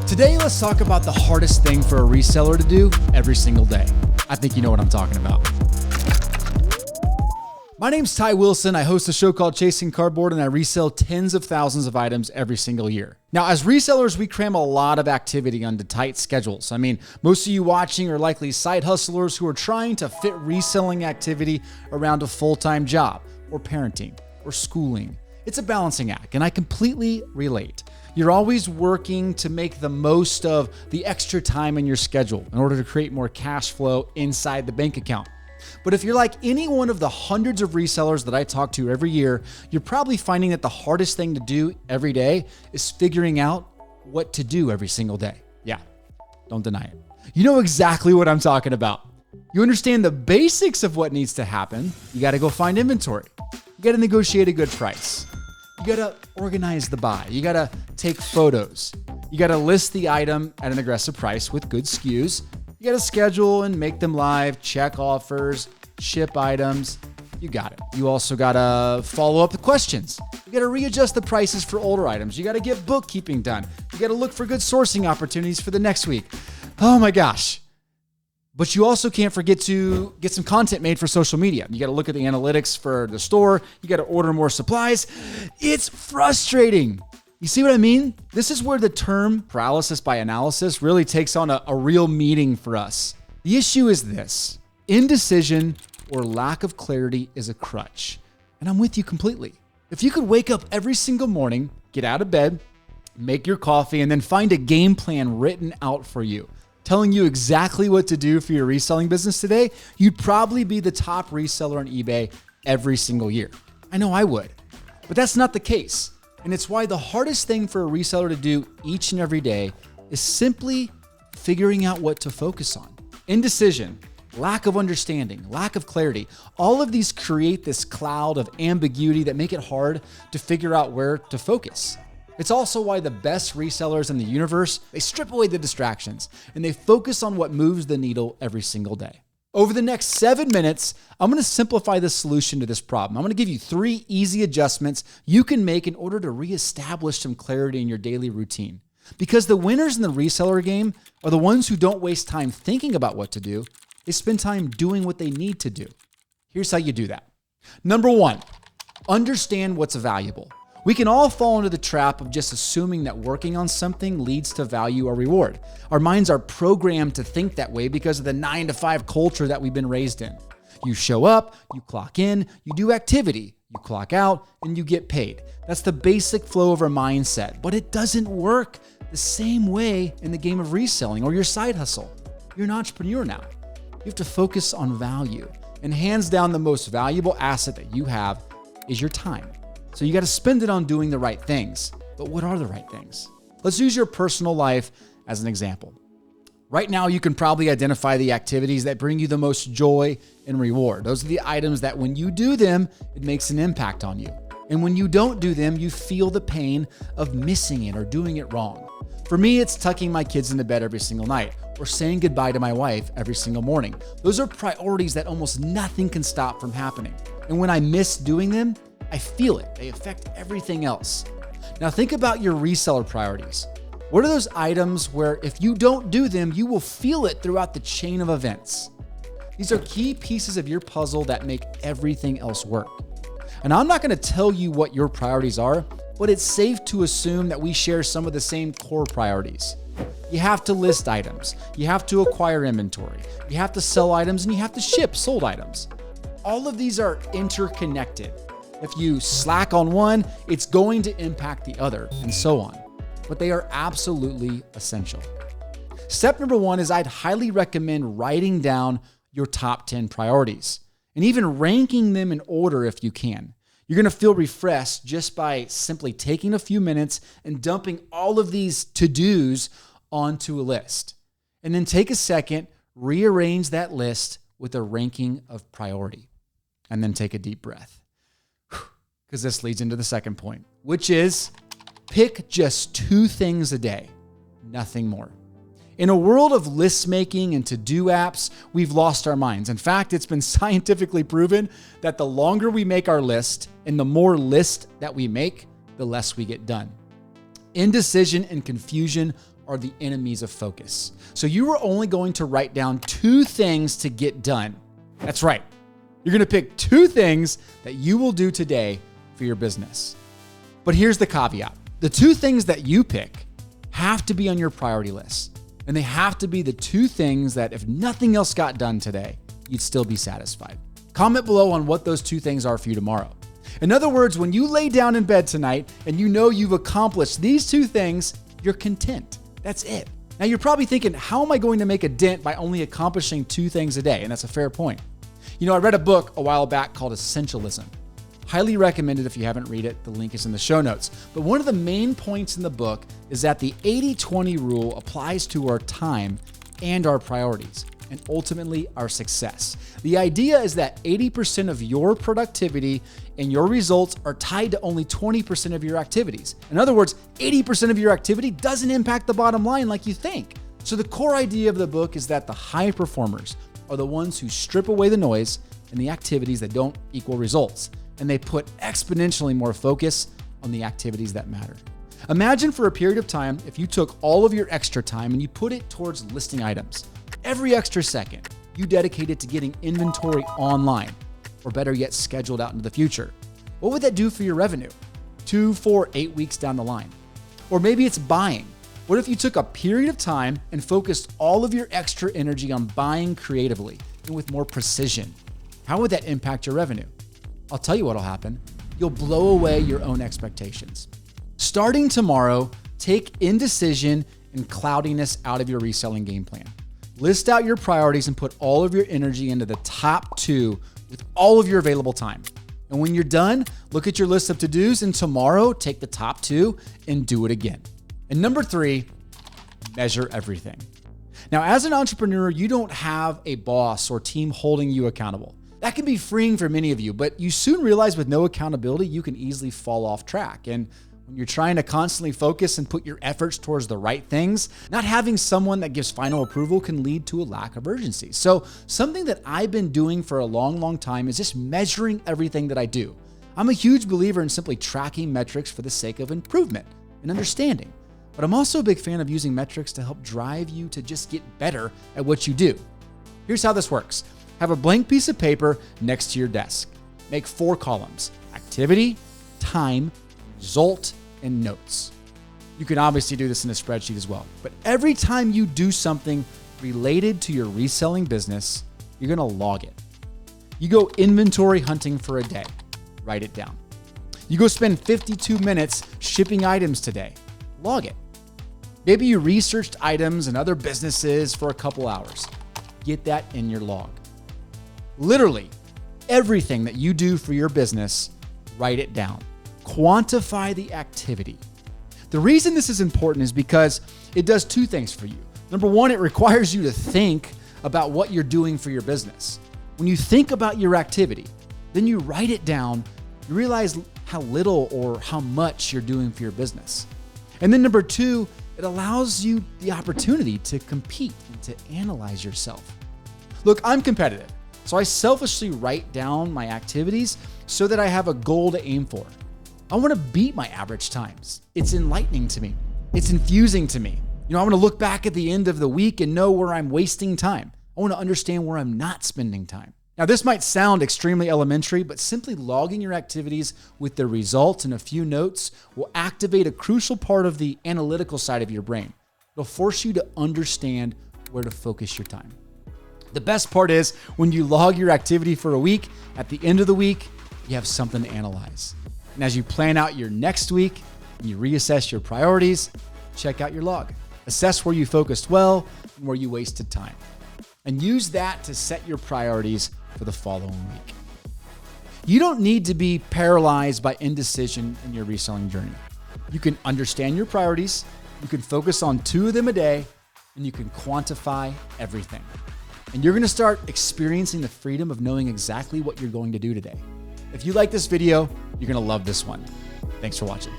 Today, let's talk about the hardest thing for a reseller to do every single day. I think you know what I'm talking about. My name's Ty Wilson. I host a show called Chasing Cardboard, and I resell tens of thousands of items every single year. Now, as resellers, we cram a lot of activity onto tight schedules. I mean, most of you watching are likely side hustlers who are trying to fit reselling activity around a full-time job or parenting or schooling. It's a balancing act, and I completely relate. You're always working to make the most of the extra time in your schedule in order to create more cash flow inside the bank account. But if you're like any one of the hundreds of resellers that I talk to every year, you're probably finding that the hardest thing to do every day is figuring out what to do every single day. Yeah, don't deny it. You know exactly what I'm talking about. You understand the basics of what needs to happen. You got to go find inventory. You got to negotiate a good price. You got to organize the buy. You got to take photos. You got to list the item at an aggressive price with good SKUs. You got to schedule and make them live, check offers, ship items. You got it. You also got to follow up the questions. You got to readjust the prices for older items. You got to get bookkeeping done. You got to look for good sourcing opportunities for the next week. Oh my gosh. But you also can't forget to get some content made for social media. You got to look at the analytics for the store. You got to order more supplies. It's frustrating. You see what I mean? This is where the term paralysis by analysis really takes on a real meaning for us. The issue is this: indecision or lack of clarity is a crutch. And I'm with you completely. If you could wake up every single morning, get out of bed, make your coffee, and then find a game plan written out for you, telling you exactly what to do for your reselling business today, you'd probably be the top reseller on eBay every single year. I know I would, but that's not the case. And it's why the hardest thing for a reseller to do each and every day is simply figuring out what to focus on. Indecision, lack of understanding, lack of clarity, all of these create this cloud of ambiguity that make it hard to figure out where to focus. It's also why the best resellers in the universe, they strip away the distractions and they focus on what moves the needle every single day. Over the next 7 minutes, I'm going to simplify the solution to this problem. I'm going to give you 3 easy adjustments you can make in order to reestablish some clarity in your daily routine. Because the winners in the reseller game are the ones who don't waste time thinking about what to do. They spend time doing what they need to do. Here's how you do that. Number 1, understand what's valuable. We can all fall into the trap of just assuming that working on something leads to value or reward. Our minds are programmed to think that way because of the 9-to-5 culture that we've been raised in. You show up, you clock in, you do activity, you clock out, and you get paid. That's the basic flow of our mindset, but it doesn't work the same way in the game of reselling or your side hustle. You're an entrepreneur now. You have to focus on value. And hands down, the most valuable asset that you have is your time. So you got to spend it on doing the right things. But what are the right things? Let's use your personal life as an example. Right now, you can probably identify the activities that bring you the most joy and reward. Those are the items that when you do them, it makes an impact on you. And when you don't do them, you feel the pain of missing it or doing it wrong. For me, it's tucking my kids into bed every single night or saying goodbye to my wife every single morning. Those are priorities that almost nothing can stop from happening. And when I miss doing them, I feel it. They affect everything else. Now think about your reseller priorities. What are those items where if you don't do them, you will feel it throughout the chain of events? These are key pieces of your puzzle that make everything else work. And I'm not going to tell you what your priorities are, but it's safe to assume that we share some of the same core priorities. You have to list items. You have to acquire inventory. You have to sell items, and you have to ship sold items. All of these are interconnected. If you slack on one, it's going to impact the other, and so on. But they are absolutely essential. Step number 1 is I'd highly recommend writing down your top 10 priorities and even ranking them in order if you can. You're going to feel refreshed just by simply taking a few minutes and dumping all of these to-dos onto a list. And then take a second, rearrange that list with a ranking of priority, and then take a deep breath. Because this leads into the second point, which is pick just 2 things a day, nothing more. In a world of list making and to-do apps, we've lost our minds. In fact, it's been scientifically proven that the longer we make our list and the more list that we make, the less we get done. Indecision and confusion are the enemies of focus. So you are only going to write down 2 things to get done. That's right. You're going to pick 2 things that you will do today for your business. But here's the caveat. The 2 things that you pick have to be on your priority list. And they have to be the 2 things that if nothing else got done today, you'd still be satisfied. Comment below on what those 2 things are for you tomorrow. In other words, when you lay down in bed tonight and you know you've accomplished these 2 things, you're content. That's it. Now you're probably thinking, how am I going to make a dent by only accomplishing 2 things a day? And that's a fair point. I read a book a while back called Essentialism. Highly recommended if you haven't read it. The link is in the show notes. But one of the main points in the book is that the 80-20 rule applies to our time and our priorities, and ultimately our success. The idea is that 80% of your productivity and your results are tied to only 20% of your activities. In other words, 80% of your activity doesn't impact the bottom line like you think. So the core idea of the book is that the high performers are the ones who strip away the noise and the activities that don't equal results, and they put exponentially more focus on the activities that matter. Imagine for a period of time if you took all of your extra time and you put it towards listing items. Every extra second you dedicated to getting inventory online, or better yet, scheduled out into the future. What would that do for your revenue 2, 4, 8 weeks down the line? Or maybe it's buying. What if you took a period of time and focused all of your extra energy on buying creatively and with more precision? How would that impact your revenue? I'll tell you what'll happen. You'll blow away your own expectations. Starting tomorrow, take indecision and cloudiness out of your reselling game plan. List out your priorities and put all of your energy into the top 2 with all of your available time. And when you're done, look at your list of to-dos, and tomorrow, take the top 2 and do it again. And number 3, measure everything. Now, as an entrepreneur, you don't have a boss or team holding you accountable. That can be freeing for many of you, but you soon realize with no accountability, you can easily fall off track. And when you're trying to constantly focus and put your efforts towards the right things, not having someone that gives final approval can lead to a lack of urgency. So something that I've been doing for a long time is just measuring everything that I do. I'm a huge believer in simply tracking metrics for the sake of improvement and understanding. But I'm also a big fan of using metrics to help drive you to just get better at what you do. Here's how this works. Have a blank piece of paper next to your desk. Make 4 columns: activity, time, result, and notes. You can obviously do this in a spreadsheet as well. But every time you do something related to your reselling business, you're gonna log it. You go inventory hunting for a day. Write it down. You go spend 52 minutes shipping items today. Log it. Maybe you researched items and other businesses for a couple hours. Get that in your log. Literally, everything that you do for your business, write it down. Quantify the activity. The reason this is important is because it does 2 things for you. Number 1, it requires you to think about what you're doing for your business. When you think about your activity, then you write it down, you realize how little or how much you're doing for your business. And then number 2, it allows you the opportunity to compete and to analyze yourself. Look, I'm competitive, so I selfishly write down my activities so that I have a goal to aim for. I want to beat my average times. It's enlightening to me. It's infusing to me. I want to look back at the end of the week and know where I'm wasting time. I want to understand where I'm not spending time. Now, this might sound extremely elementary, but simply logging your activities with the results and a few notes will activate a crucial part of the analytical side of your brain. It'll force you to understand where to focus your time. The best part is when you log your activity for a week, at the end of the week, you have something to analyze. And as you plan out your next week and you reassess your priorities, check out your log. Assess where you focused well and where you wasted time. And use that to set your priorities for the following week. You don't need to be paralyzed by indecision in your reselling journey. You can understand your priorities, you can focus on 2 of them a day, and you can quantify everything. And you're gonna start experiencing the freedom of knowing exactly what you're going to do today. If you like this video, you're gonna love this one. Thanks for watching.